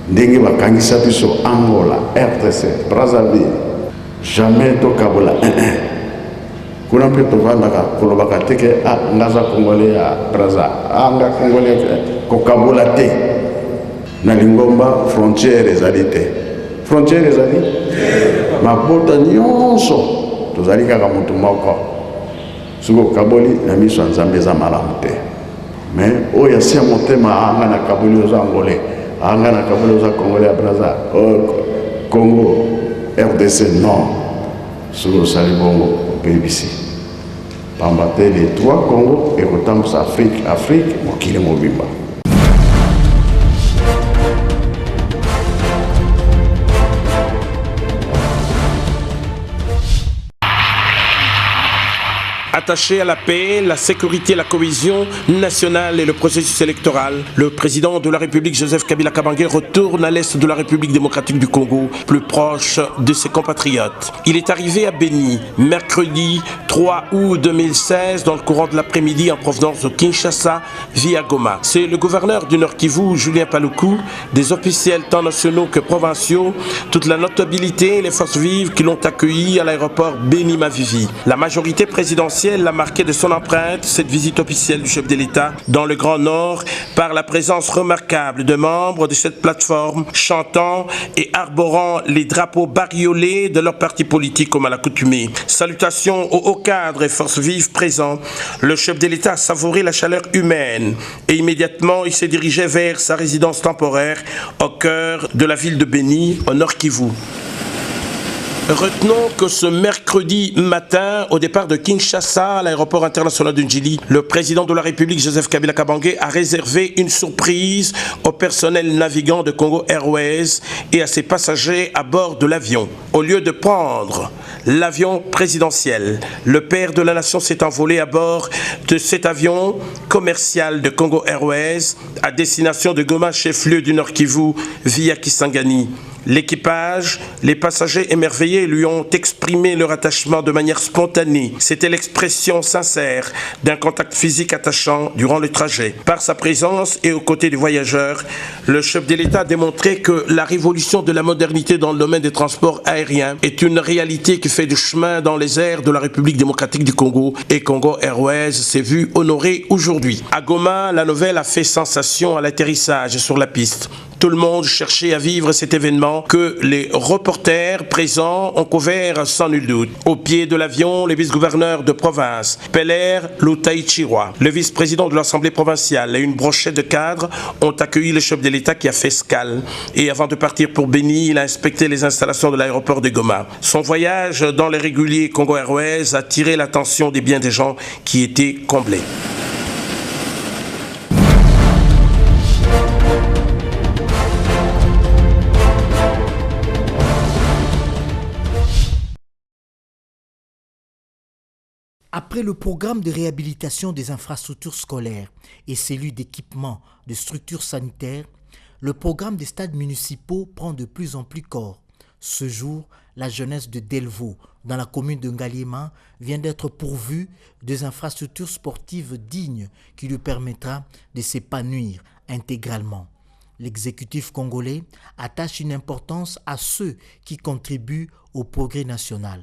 ndenge bakangisa biso Angola, RDC, Brazzaville, jamais tokabola 1-1. Kuna mpe tovandaka kolobaka teke ngaza congolais ya Brazza, nga congolais kokabola te. Na lingomba frontière ezali te. Frontière ezali mabota nyonso tozali kaka mutu moko. Suko kaboli na miso nzambe za malamu te. Mais oya sia motema anga na kaboli oza angolais, anga na kaboli oza congolais ya Brazza, Congo, RDC non. Suko sali bongo BBC. Pambate les trois Congo et autant Afrique, mokile mobimba. Attaché à la paix, la sécurité, la cohésion nationale et le processus électoral, le président de la République Joseph Kabila Kabange retourne à l'est de la République démocratique du Congo, plus proche de ses compatriotes. Il est arrivé à Béni mercredi 3 août 2016 dans le courant de l'après-midi en provenance de Kinshasa via Goma. C'est le gouverneur du Nord Kivu, Julien Paluku, des officiels tant nationaux que provinciaux, toute la notabilité et les forces vives qui l'ont accueilli à l'aéroport Béni-Mavivi. La majorité présidentielle l'a marqué de son empreinte cette visite officielle du chef de l'État dans le Grand Nord par la présence remarquable de membres de cette plateforme chantant et arborant les drapeaux bariolés de leur parti politique comme à l'accoutumée. Salutations aux hauts cadres et forces vives présents. Le chef de l'État a savouré la chaleur humaine et immédiatement il s'est dirigé vers sa résidence temporaire au cœur de la ville de Béni, au Nord Kivu. Retenons que ce mercredi matin, au départ de Kinshasa, à l'aéroport international de Njili, le président de la République, Joseph Kabila Kabange, a réservé une surprise au personnel navigant de Congo Airways et à ses passagers à bord de l'avion. Au lieu de prendre l'avion présidentiel, le père de la nation s'est envolé à bord de cet avion commercial de Congo Airways à destination de Goma, chef-lieu du Nord Kivu, via Kisangani. L'équipage, les passagers émerveillés lui ont exprimé leur attachement de manière spontanée. C'était l'expression sincère d'un contact physique attachant durant le trajet. Par sa présence et aux côtés des voyageurs, le chef de l'État a démontré que la révolution de la modernité dans le domaine des transports aériens est une réalité qui fait du chemin dans les airs de la République démocratique du Congo et Congo Airways s'est vu honoré aujourd'hui. À Goma, la nouvelle a fait sensation à l'atterrissage sur la piste. Tout le monde cherchait à vivre cet événement que les reporters présents ont couvert sans nul doute. Au pied de l'avion, les vice-gouverneurs de province, Peller Lutaïchirwa, le vice-président de l'Assemblée provinciale et une brochette de cadres ont accueilli le chef de l'État qui a fait escale. Et avant de partir pour Béni, il a inspecté les installations de l'aéroport de Goma. Son voyage dans les réguliers Congo Airways a attiré l'attention des biens des gens qui étaient comblés. Après le programme de réhabilitation des infrastructures scolaires et celui d'équipement de structures sanitaires, le programme des stades municipaux prend de plus en plus corps. Ce jour, la jeunesse de Delvaux, dans la commune de Ngaliema, vient d'être pourvue des infrastructures sportives dignes qui lui permettra de s'épanouir intégralement. L'exécutif congolais attache une importance à ceux qui contribuent au progrès national.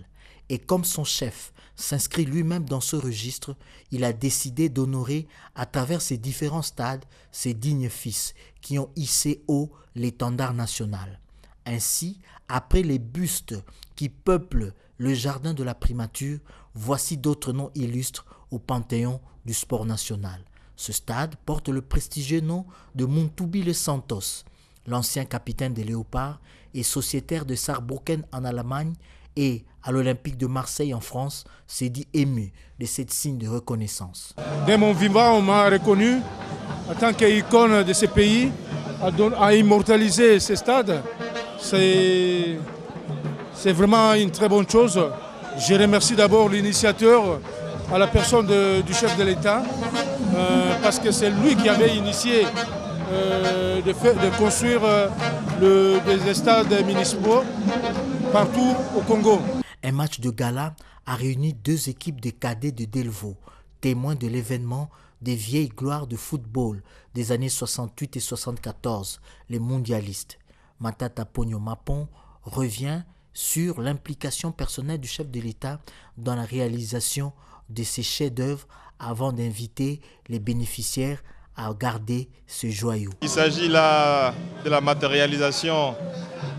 Et comme son chef s'inscrit lui-même dans ce registre, il a décidé d'honorer à travers ses différents stades ses dignes fils qui ont hissé haut l'étendard national. Ainsi, après les bustes qui peuplent le jardin de la primature, voici d'autres noms illustres au panthéon du sport national. Ce stade porte le prestigieux nom de Muntubile Santos. L'ancien capitaine des Léopards et sociétaire de Saarbrücken en Allemagne et à l'Olympique de Marseille en France, s'est dit ému de cette signe de reconnaissance. Dès mon vivant, on m'a reconnu en tant qu'icône de ce pays, à immortaliser ce stade. C'est vraiment une très bonne chose. Je remercie d'abord l'initiateur, à la personne du chef de l'État, parce que c'est lui qui avait initié de construire des stades municipaux partout au Congo. Un match de gala a réuni deux équipes de cadets de Delvaux, témoins de l'événement des vieilles gloires de football des années 68 et 74, les mondialistes. Matata Ponyo Mapon revient sur l'implication personnelle du chef de l'État dans la réalisation de ces chefs-d'œuvre avant d'inviter les bénéficiaires à garder ce joyau. Il s'agit là de la matérialisation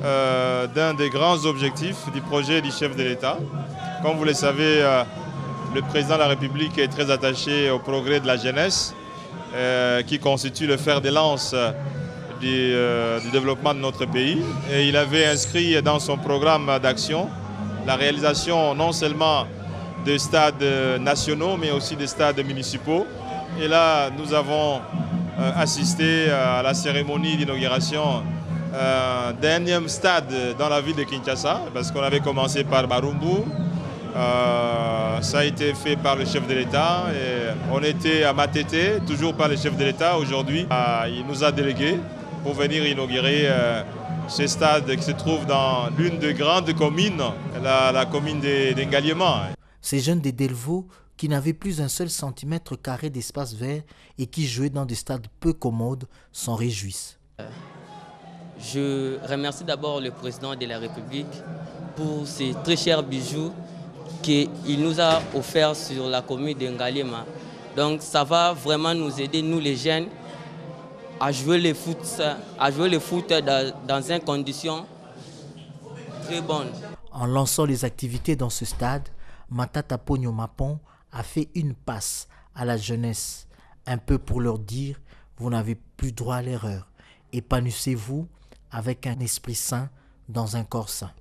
d'un des grands objectifs du projet du chef de l'État. Comme vous le savez, le président de la République est très attaché au progrès de la jeunesse, qui constitue le fer de lance du développement de notre pays. Et il avait inscrit dans son programme d'action la réalisation non seulement des stades nationaux, mais aussi des stades municipaux. Et là, nous avons assisté à la cérémonie d'inauguration d'un énième stade dans la ville de Kinshasa, parce qu'on avait commencé par Barumbu. Ça a été fait par le chef de l'État et on était à Matete, toujours par le chef de l'État. Aujourd'hui, il nous a délégués pour venir inaugurer ce stade qui se trouve dans l'une des grandes communes, la commune d'Engaliema. Ces jeunes de Delvaux, qui n'avaient plus un seul centimètre carré d'espace vert et qui jouaient dans des stades peu commodes, s'en réjouissent. Je remercie d'abord le président de la République pour ces très chers bijoux qu'il nous a offerts sur la commune d'Engaliema. Donc ça va vraiment nous aider, nous les jeunes, à jouer le foot dans une condition très bonne. En lançant les activités dans ce stade, Matata Ponyo Mapon a fait une passe à la jeunesse, un peu pour leur dire « Vous n'avez plus droit à l'erreur. Épanouissez-vous avec un esprit sain dans un corps sain. »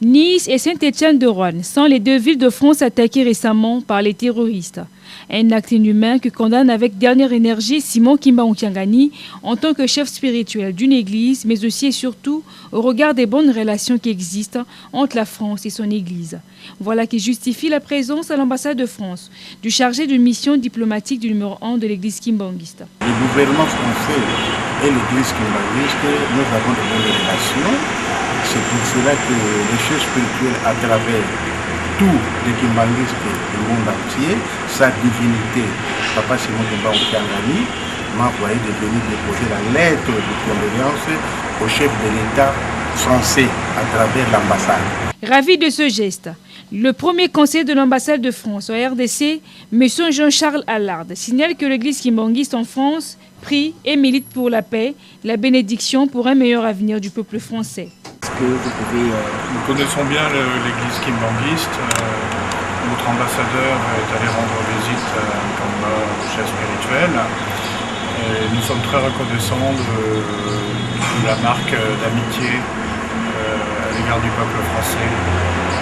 Nice et Saint-Étienne-de-Roanne sont les deux villes de France attaquées récemment par les terroristes. Un acte inhumain que condamne avec dernière énergie Simon Kimba Onkiangani en tant que chef spirituel d'une église, mais aussi et surtout au regard des bonnes relations qui existent entre la France et son église. Voilà qui justifie la présence à l'ambassade de France du chargé de mission diplomatique du numéro 1 de l'église kimbanguiste. Le gouvernement français et l'église kimbanguiste, nous avons de bonnes relations. C'est pour cela que les chefs spirituels à travers tous les kimbanguistes du monde entier, sa divinité, Papa Simon Kimba Onkiangani, m'a envoyé de venir déposer la lettre de condoléances au chef de l'État français à travers l'ambassade. Ravi de ce geste, le premier conseiller de l'ambassade de France au RDC, M. Jean-Charles Allard, signale que l'église kimbanguiste en France prie et milite pour la paix, la bénédiction pour un meilleur avenir du peuple français. Nous connaissons bien l'église kimbanguiste. Notre ambassadeur est allé rendre visite comme chef spirituel. Et nous sommes très reconnaissants de la marque d'amitié à l'égard du peuple français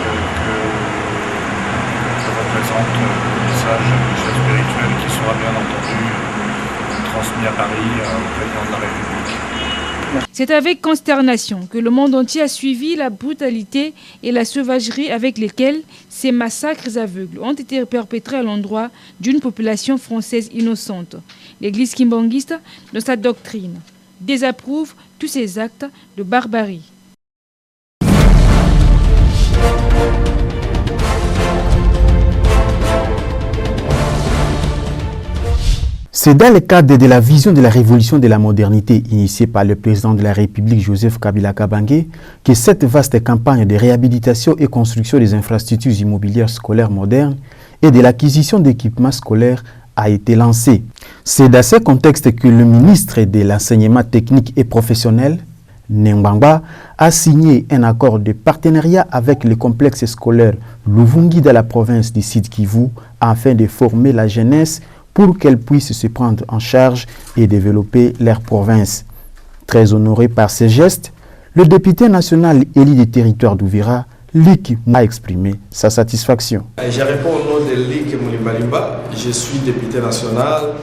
que représente le message du chef spirituel qui sera bien entendu transmis à Paris au président de la République. C'est avec consternation que le monde entier a suivi la brutalité et la sauvagerie avec lesquelles ces massacres aveugles ont été perpétrés à l'endroit d'une population française innocente. L'église kimbanguiste, dans sa doctrine, désapprouve tous ces actes de barbarie. C'est dans le cadre de la vision de la révolution de la modernité initiée par le président de la République Joseph Kabila Kabange que cette vaste campagne de réhabilitation et construction des infrastructures immobilières scolaires modernes et de l'acquisition d'équipements scolaires a été lancée. C'est dans ce contexte que le ministre de l'Enseignement technique et professionnel, Nembamba, a signé un accord de partenariat avec le complexe scolaire Luvungi de la province du Sud Kivu afin de former la jeunesse pour qu'elles puissent se prendre en charge et développer leur province. Très honoré par ces gestes, le député national élu des territoires d'Ouvira, Lik, a exprimé sa satisfaction. Je réponds au nom de Lik Moulimbalimba, je suis député national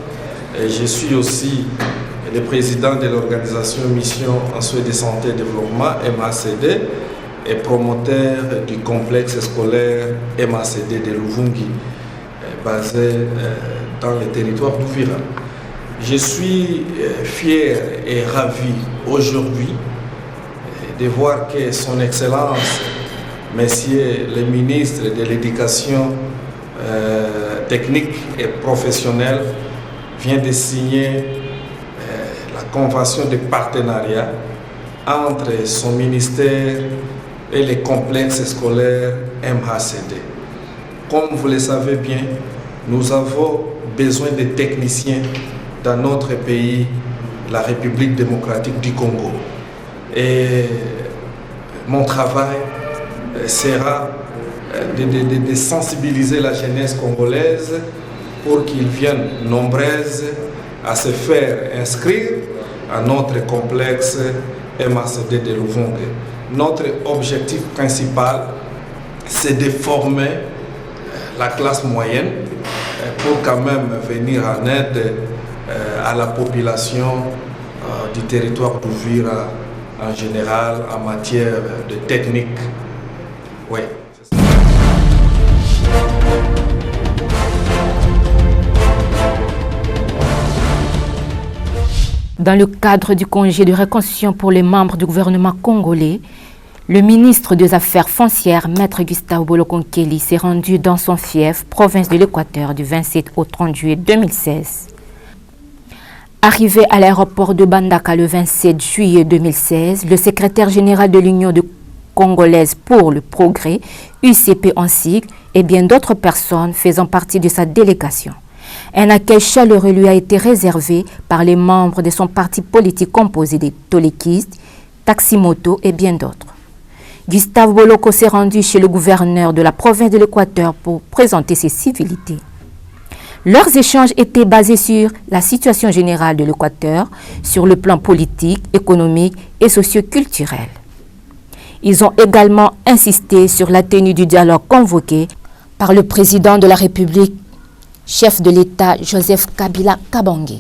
et je suis aussi le président de l'organisation Mission en soins de santé et développement, MACD, et promoteur du complexe scolaire MACD de Luvungi, basé dans le territoire d'Ouvira. Je suis fier et ravi aujourd'hui de voir que son Excellence, messieurs les ministres de l'éducation technique et professionnelle, vient de signer la convention de partenariat entre son ministère et les complexes scolaires MHCD. Comme vous le savez bien, nous avons besoin de techniciens dans notre pays, la République démocratique du Congo. Et mon travail sera de sensibiliser la jeunesse congolaise pour qu'ils viennent nombreuses à se faire inscrire à notre complexe MHCD de Luvunge. Notre objectif principal, c'est de former la classe moyenne pour quand même venir en aide à la population du territoire d'Uvira en général en matière de technique. Oui. Dans le cadre du congé de réconciliation pour les membres du gouvernement congolais, le ministre des Affaires foncières, Maître Gustave Bolokonkeli, s'est rendu dans son fief, province de l'Équateur, du 27 au 30 juillet 2016. Arrivé à l'aéroport de Bandaka le 27 juillet 2016, le secrétaire général de l'Union congolaise pour le progrès, UCP en sigle, et bien d'autres personnes faisant partie de sa délégation. Un accueil chaleureux lui a été réservé par les membres de son parti politique composé des Tolekistes, Taximoto et bien d'autres. Gustave Boloko s'est rendu chez le gouverneur de la province de l'Équateur pour présenter ses civilités. Leurs échanges étaient basés sur la situation générale de l'Équateur, sur le plan politique, économique et socio-culturel. Ils ont également insisté sur la tenue du dialogue convoqué par le président de la République, chef de l'État Joseph Kabila Kabange.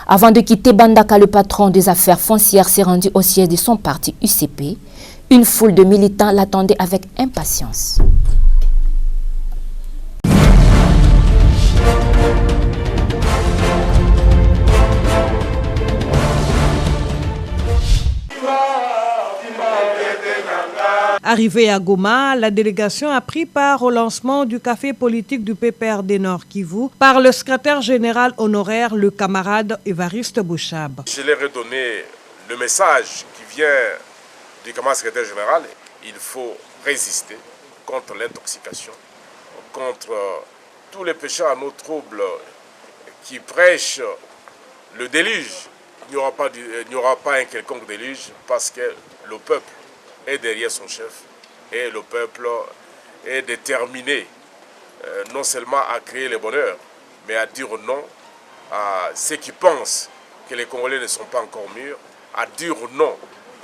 Avant de quitter Bandaka, le patron des affaires foncières s'est rendu au siège de son parti UCP. Une foule de militants l'attendait avec impatience. Arrivée à Goma, la délégation a pris part au lancement du café politique du PPRD Nord Kivu par le secrétaire général honoraire, le camarade Évariste Bouchab. Je leur ai donné le message qui vient du camarade secrétaire général. Il faut résister contre l'intoxication, contre tous les pécheurs à nos troubles qui prêchent le déluge. Il n'y aura pas un quelconque déluge parce que le peuple est derrière son chef et le peuple est déterminé non seulement à créer le bonheur, mais à dire non à ceux qui pensent que les Congolais ne sont pas encore mûrs, à dire non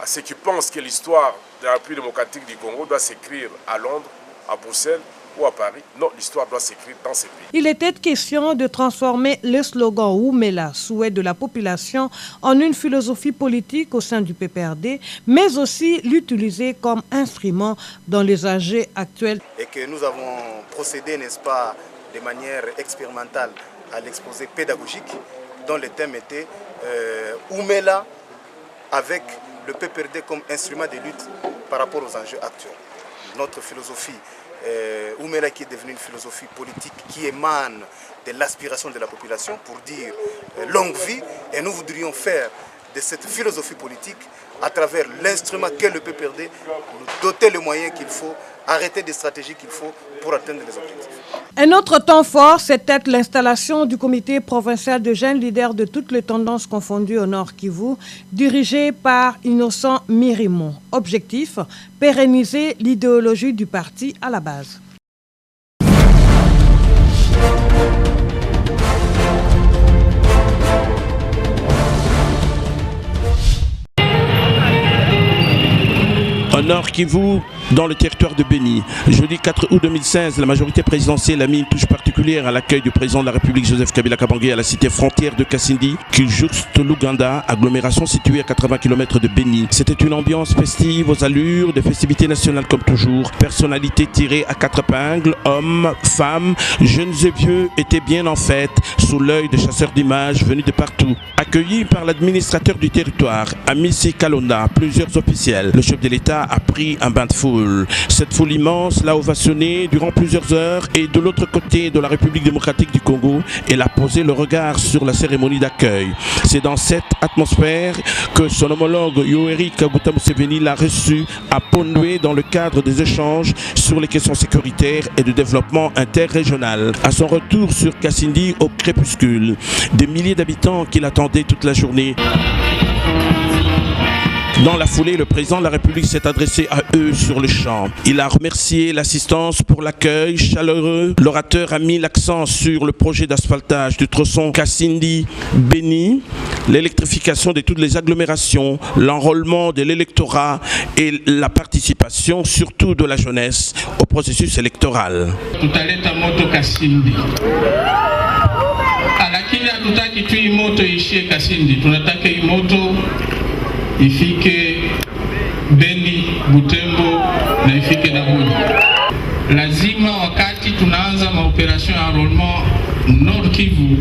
à ceux qui pensent que l'histoire de la République démocratique du Congo doit s'écrire à Londres, à Bruxelles ou à Paris. Non, l'histoire doit s'écrire dans ces pays. Il était question de transformer le slogan Oumela, souhait de la population, en une philosophie politique au sein du PPRD, mais aussi l'utiliser comme instrument dans les AG actuels. Et que nous avons procédé, n'est-ce pas, de manière expérimentale à l'exposé pédagogique, dont le thème était Oumela avec le PPRD comme instrument de lutte par rapport aux enjeux actuels. Notre philosophie Oumela qui est devenue une philosophie politique qui émane de l'aspiration de la population pour dire longue vie, et nous voudrions faire de cette philosophie politique à travers l'instrument qu'est le PPRD, nous doter les moyens qu'il faut, arrêter des stratégies qu'il faut pour atteindre les objectifs. Un autre temps fort, c'était l'installation du comité provincial de jeunes leaders de toutes les tendances confondues au Nord Kivu, dirigé par Innocent Mirimon. Objectif, pérenniser l'idéologie du parti à la base. Au Nord Kivu, dans le territoire de Béni. Jeudi 4 août 2016, la majorité présidentielle a mis une touche particulière à l'accueil du président de la République Joseph Kabila Kabange à la cité frontière de Kassindi, qui jouxte l'Ouganda, agglomération située à 80 km de Béni. C'était une ambiance festive aux allures de festivités nationales comme toujours. Personnalités tirées à quatre épingles, hommes, femmes, jeunes et vieux étaient bien en fête sous l'œil des chasseurs d'images venus de partout. Accueillis par l'administrateur du territoire, Amissi Kalonda, plusieurs officiels, le chef de l'État a pris un bain de foule. foule. Cette foule immense l'a ovationné durant plusieurs heures et de l'autre côté de la République démocratique du Congo, elle a posé le regard sur la cérémonie d'accueil. C'est dans cette atmosphère que son homologue Yoweri Kaguta Museveni l'a reçu à Pondwe dans le cadre des échanges sur les questions sécuritaires et de développement interrégional. À son retour sur Kasindi au crépuscule, des milliers d'habitants qui l'attendaient toute la journée. Dans la foulée, le président de la République s'est adressé à eux sur le champ. Il a remercié l'assistance pour l'accueil chaleureux. L'orateur a mis l'accent sur le projet d'asphaltage du tronçon Kasindi-Beni, l'électrification de toutes les agglomérations, l'enrôlement de l'électorat et la participation surtout de la jeunesse au processus électoral. Tutaleta moto Kasindi. Lakini hatutaki tu moto ishie Kasindi, tunataka moto ifike Beni, Butembo na ifike na Bunia. Lazima wakati tunaanza maoperasyon ya enrollement Nord Kivu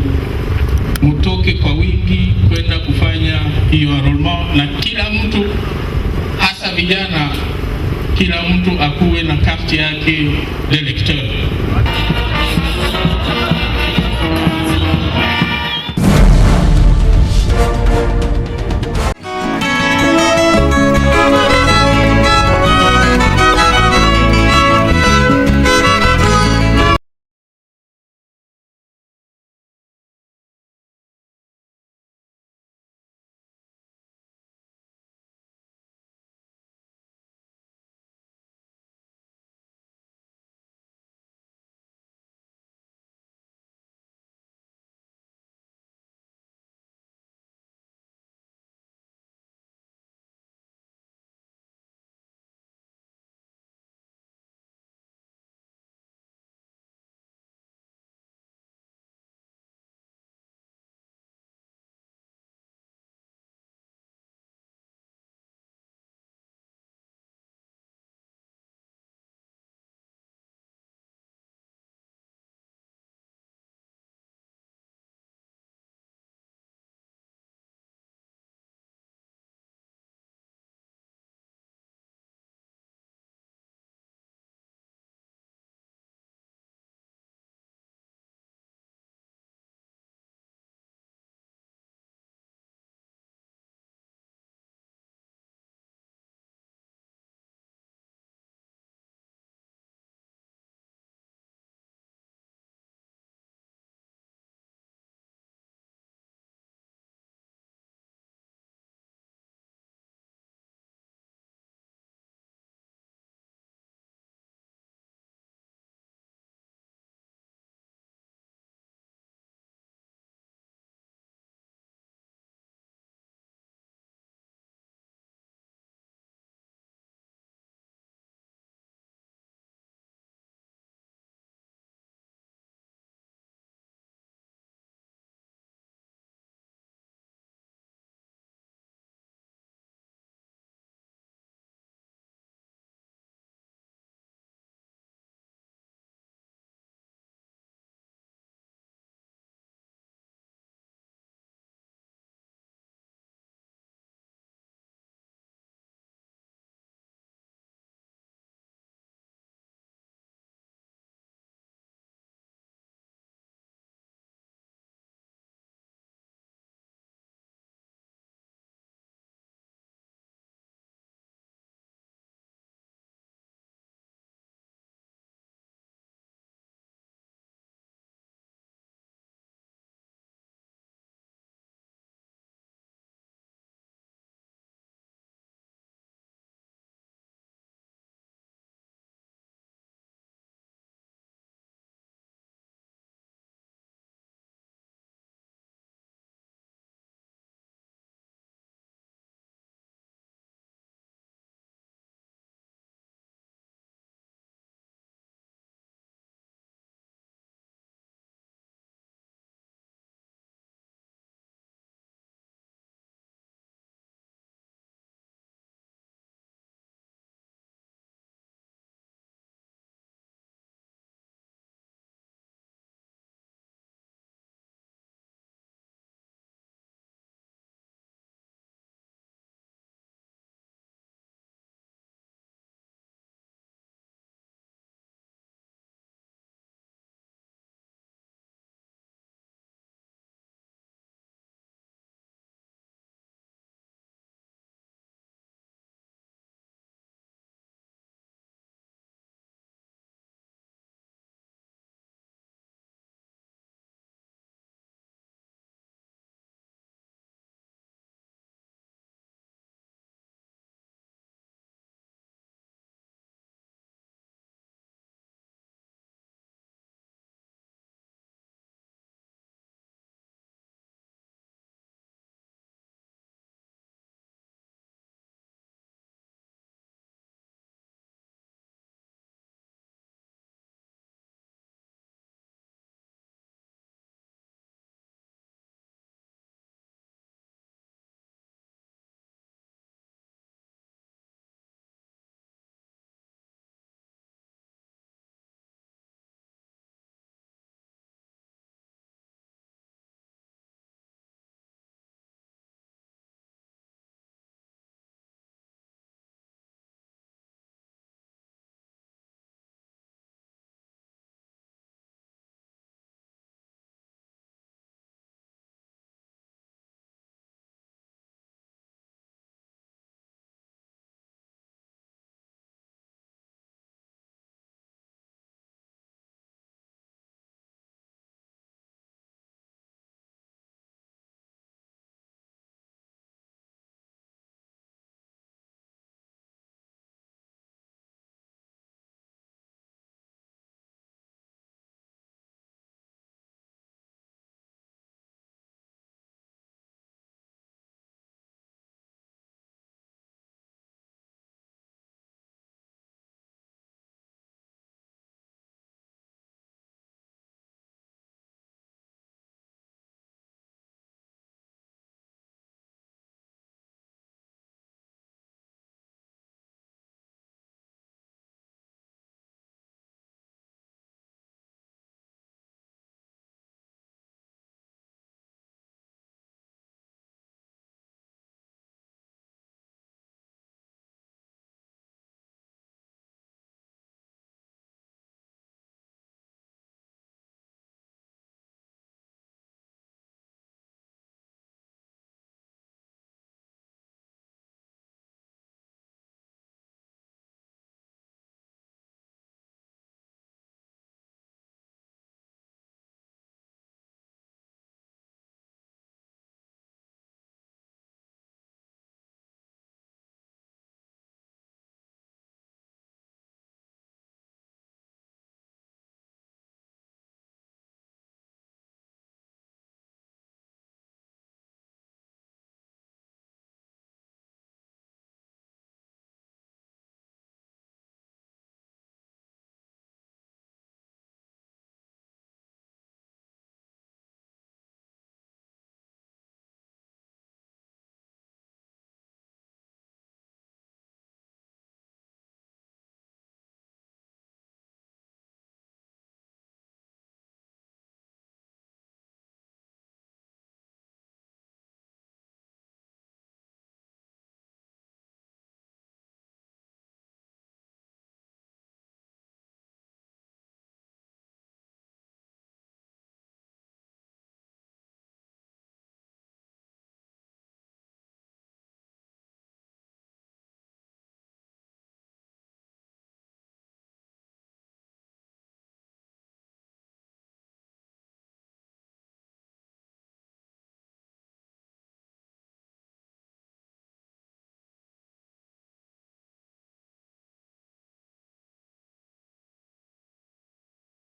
mutoke kwa wingi kwenda kufanya hiyo enrollement, na kila mtu hasa vijana, kila mtu akuwe na karte yake d'électeur.